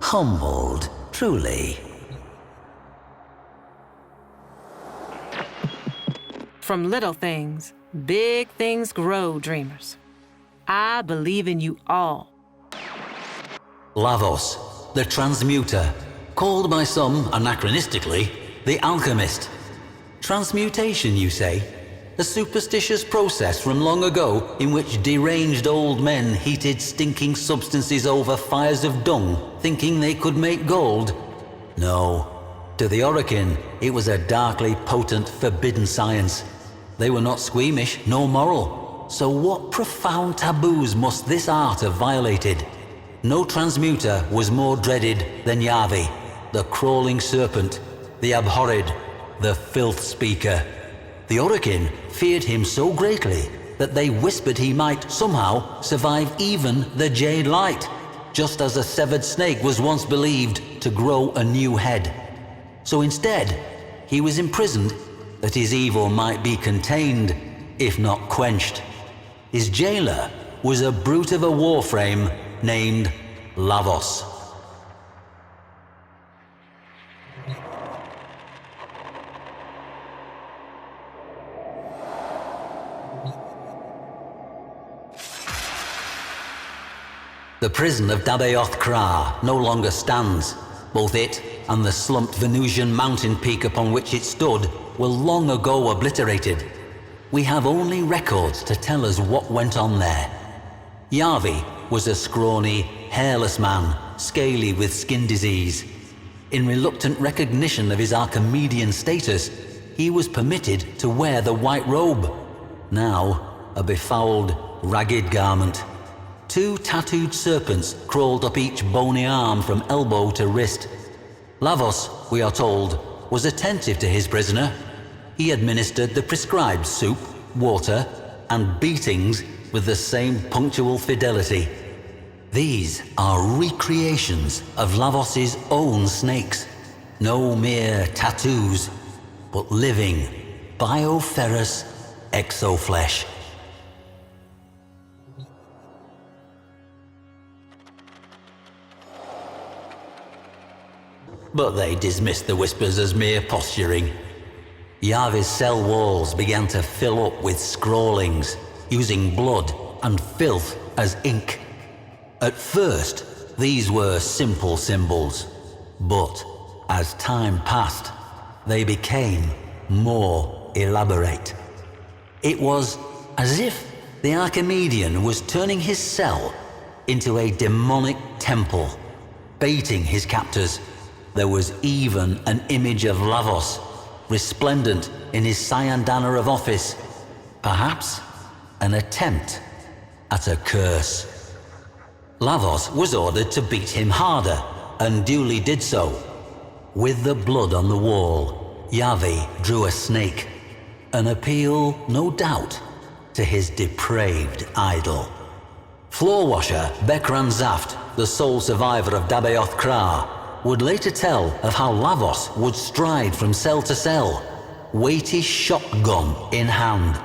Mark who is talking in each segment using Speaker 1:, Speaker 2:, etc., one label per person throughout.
Speaker 1: Humbled, truly.
Speaker 2: From little things, big things grow, dreamers. I believe in you all.
Speaker 1: Lavos, the transmuter, called by some anachronistically, the alchemist. Transmutation, you say? A superstitious process from long ago in which deranged old men heated stinking substances over fires of dung, thinking they could make gold? No. To the Orokin, it was a darkly potent, forbidden science. They were not squeamish, nor moral. So what profound taboos must this art have violated? No transmuter was more dreaded than Yavi, the crawling serpent, the abhorred, the filth speaker. The Orokin feared him so greatly that they whispered he might somehow survive even the Jade Light, just as a severed snake was once believed to grow a new head. So instead, he was imprisoned that his evil might be contained, if not quenched. His jailer was a brute of a warframe named Lavos. The prison of Dabaoth Kra no longer stands. Both it and the slumped Venusian mountain peak upon which it stood were long ago obliterated. We have only records to tell us what went on there. Yavi was a scrawny, hairless man, scaly with skin disease. In reluctant recognition of his Archimedean status, he was permitted to wear the white robe, now a befouled, ragged garment. 2 tattooed serpents crawled up each bony arm from elbow to wrist. Lavos, we are told, was attentive to his prisoner. He administered the prescribed soup, water, and beatings with the same punctual fidelity. These are recreations of Lavos's own snakes. No mere tattoos, but living, bioferrous exoflesh. But they dismissed the whispers as mere posturing. Yavi's cell walls began to fill up with scrawlings, using blood and filth as ink. At first, these were simple symbols, but as time passed, they became more elaborate. It was as if the Archimedean was turning his cell into a demonic temple, baiting his captors. There was even an image of Lavos, resplendent in his cyandana of office. Perhaps an attempt at a curse. Lavos was ordered to beat him harder, and duly did so. With the blood on the wall, Yavi drew a snake, an appeal, no doubt, to his depraved idol. Floor washer Bekran Zaft, the sole survivor of Dabaoth Kra, would later tell of how Lavos would stride from cell to cell, weighty shotgun in hand,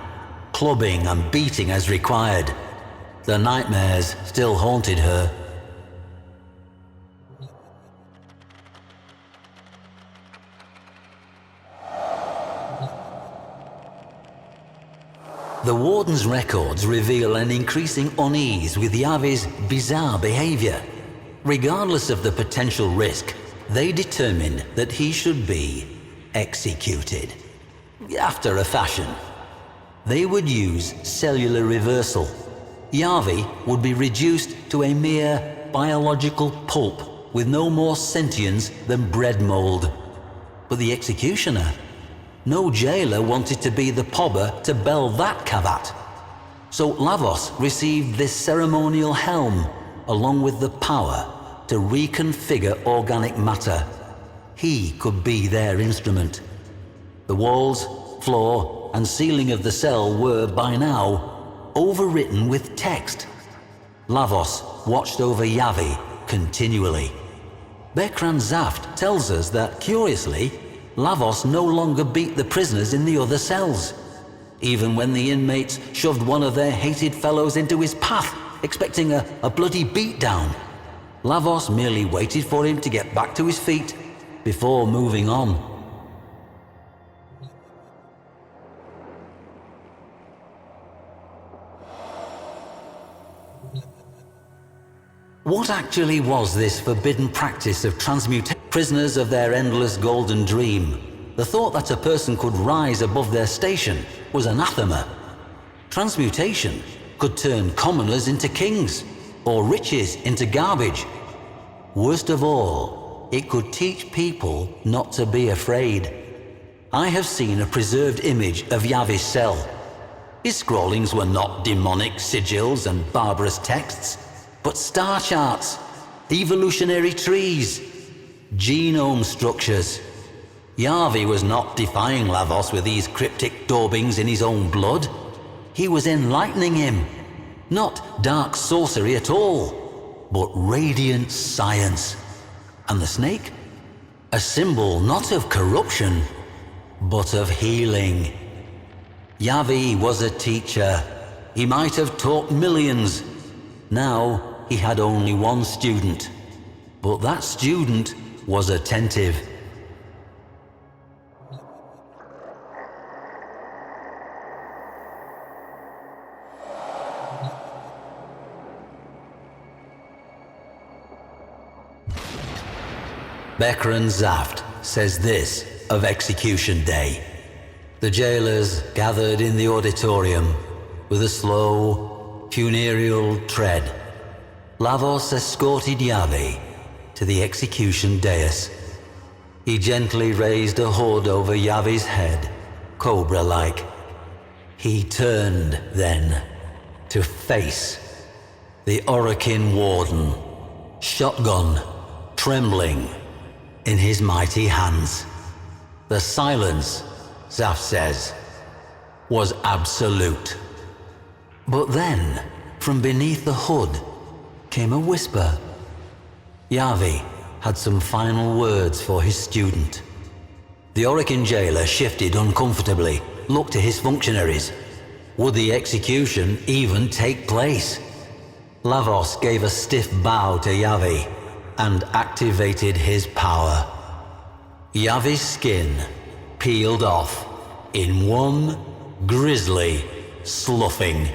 Speaker 1: clubbing and beating as required. The nightmares still haunted her. The Warden's records reveal an increasing unease with Yavi's bizarre behavior. Regardless of the potential risk, they determined that he should be executed. After a fashion. They would use cellular reversal. Yavi would be reduced to a mere biological pulp with no more sentience than bread mold. But the executioner? No jailer wanted to be the pobber to bell that cavat. So Lavos received this ceremonial helm, along with the power to reconfigure organic matter. He could be their instrument. The walls, floor, and ceiling of the cell were, by now, overwritten with text. Lavos watched over Yavi continually. Bekran Zaft tells us that, curiously, Lavos no longer beat the prisoners in the other cells, even when the inmates shoved one of their hated fellows into his path, expecting a bloody beatdown. Lavos merely waited for him to get back to his feet before moving on. What actually was this forbidden practice of transmuting prisoners of their endless golden dream? The thought that a person could rise above their station was anathema. Transmutation could turn commoners into kings, or riches into garbage. Worst of all, it could teach people not to be afraid. I have seen a preserved image of Yavi's cell. His scrawlings were not demonic sigils and barbarous texts, but star charts, evolutionary trees, genome structures. Yavi was not defying Lavos with these cryptic daubings in his own blood. He was enlightening him. Not dark sorcery at all, but radiant science. And the snake? A symbol not of corruption, but of healing. Yavi was a teacher. He might have taught millions. Now, he had only one student, but that student was attentive. Bekran Zaft says this of Execution Day. The jailers gathered in the auditorium with a slow, funereal tread. Lavos escorted Yavi to the execution dais. He gently raised a hood over Yavi's head, cobra-like. He turned, then, to face the Orokin Warden, shotgun trembling in his mighty hands. The silence, Zaft says, was absolute. But then, from beneath the hood, came a whisper. Yavi had some final words for his student. The Orokin jailer shifted uncomfortably, looked to his functionaries. Would the execution even take place? Lavos gave a stiff bow to Yavi and activated his power. Yavi's skin peeled off in one grisly sloughing.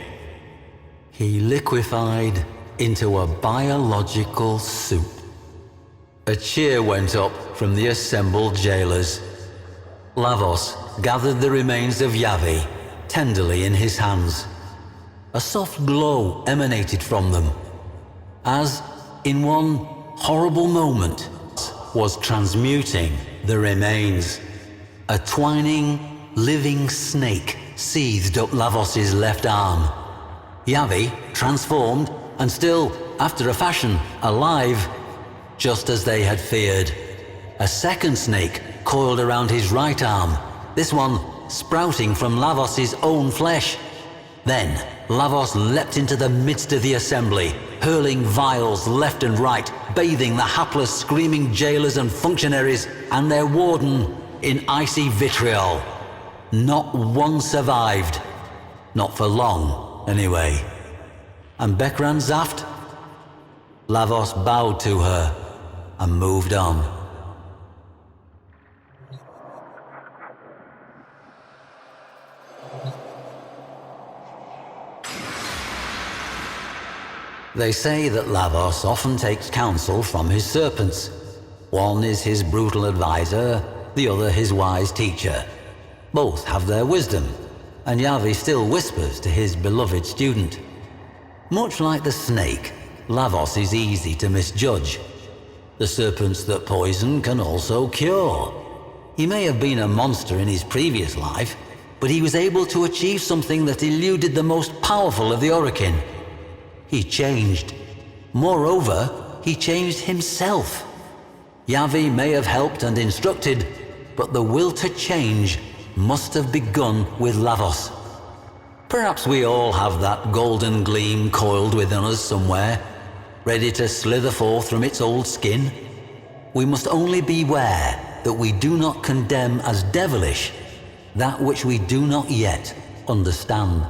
Speaker 1: He liquefied into a biological soup. A cheer went up from the assembled jailers. Lavos gathered the remains of Yavi tenderly in his hands. A soft glow emanated from them, as in one horrible moment was transmuting the remains. A twining, living snake seethed up Lavos's left arm. Yavi transformed and still, after a fashion, alive, just as they had feared. A second snake coiled around his right arm, this one sprouting from Lavos's own flesh. Then, Lavos leapt into the midst of the assembly, hurling vials left and right, bathing the hapless, screaming jailers and functionaries and their warden in icy vitriol. Not one survived. Not for long, anyway. And Bekran Zaft? Lavos bowed to her and moved on. They say that Lavos often takes counsel from his serpents. One is his brutal advisor, the other his wise teacher. Both have their wisdom, and Yavi still whispers to his beloved student. Much like the snake, Lavos is easy to misjudge. The serpents that poison can also cure. He may have been a monster in his previous life, but he was able to achieve something that eluded the most powerful of the Orokin. He changed. Moreover, he changed himself. Yavi may have helped and instructed, but the will to change must have begun with Lavos. Perhaps we all have that golden gleam coiled within us somewhere, ready to slither forth from its old skin. We must only beware that we do not condemn as devilish that which we do not yet understand.